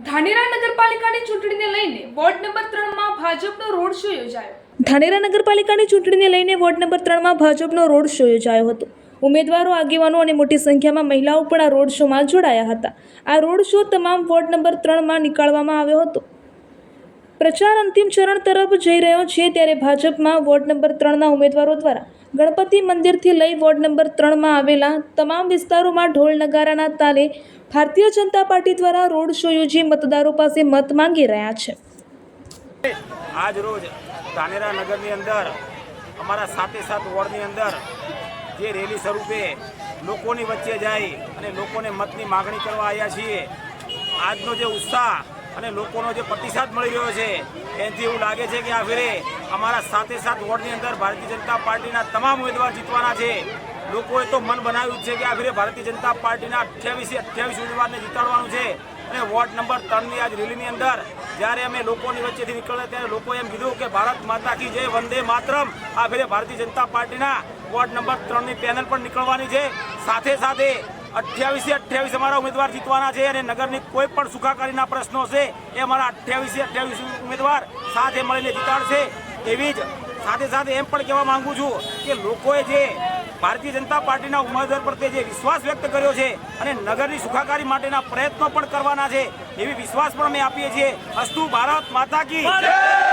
ધાનેરા નગરપાલિકાની ચૂંટણીને લઈને વોર્ડ નંબર 3માં ભાજપનો રોડ શો યોજાયો. ધાનેરા નગરપાલિકાની ચૂંટણીને લઈને વોર્ડ નંબર 3માં ભાજપનો રોડ શો યોજાયો હતો. ઉમેદવારો, આગેવાનો અને મોટી સંખ્યામાં મહિલાઓ પણ આ રોડ શોમાં જોડાયા હતા. આ રોડ શો તમામ વોર્ડ નંબર 3માં નીકાળવામાં આવ્યો હતો. પ્રચાર અંતિમ ચરણ તરફ જઈ રહ્યો છે ત્યારે ભાજપમાં વોર્ડ નંબર 3ના ઉમેદવારો દ્વારા ગણપતિ મંદિરથી લઈ વોર્ડ નંબર 3માં આવેલા તમામ વિસ્તારોમાં ઢોલ નગારાના તાલે ભારતીય જનતા પાર્ટી દ્વારા રોડ શો યોજી મતદારો પાસે મત માંગી રહ્યા છે. આજ રોજ ધાનેરા નગરની અંદર અમારા 7 વોર્ડની અંદર જે રેલી સ્વરૂપે લોકોની વચ્ચે જાય અને લોકોને મતની માગણી કરવા આવ્યા છીએ. આજનો જે ઉત્સાહ અને લોકોનો જે પ્રતિસાદ મળી રહ્યો છે એનાથી એવું લાગે છે કે આ ફેરે અમારા 7 વોર્ડની અંદર ભારતીય જનતા પાર્ટીના તમામ ઉમેદવાર જીતવાના છે. લોકોએ તો મન બનાવ્યું છે કે આ ફેરે ભારતીય જનતા પાર્ટીના 28 ઉમેદવારને જીતાડવાનું છે. અને વોર્ડ નંબર 3ની આજ રેલીની અંદર જ્યારે અમે લોકોની વચ્ચેથી નીકળ્યા ત્યારે લોકોએ એમ કીધું કે ભારત માતા કી જય, વંદે માતરમ. આ ફેરે ભારતીય જનતા પાર્ટીના વોર્ડ નંબર 3ની પેનલ પણ નીકળવાની છે. સાથે 28 અમારા ઉમેદવાર જીતવાના છે અને નગરની કોઈ પણ સુખાકારીના પ્રશ્નો છે એ અમારા 28 ઉમેદવાર સાથે મળીને જીતાડશે. એવી જ સાથે એમ પણ કહેવા માંગુ છું કે લોકોએ જે ભારતીય જનતા પાર્ટીના ઉમેદવાર પ્રત્યે જે વિશ્વાસ વ્યક્ત કર્યો છે અને નગરની સુખાકારી માટેના પ્રયત્નો પણ કરવાના છે એવી વિશ્વાસ પણ અમે આપીએ છીએ. અસ્તુ ભારત માતા કી જય.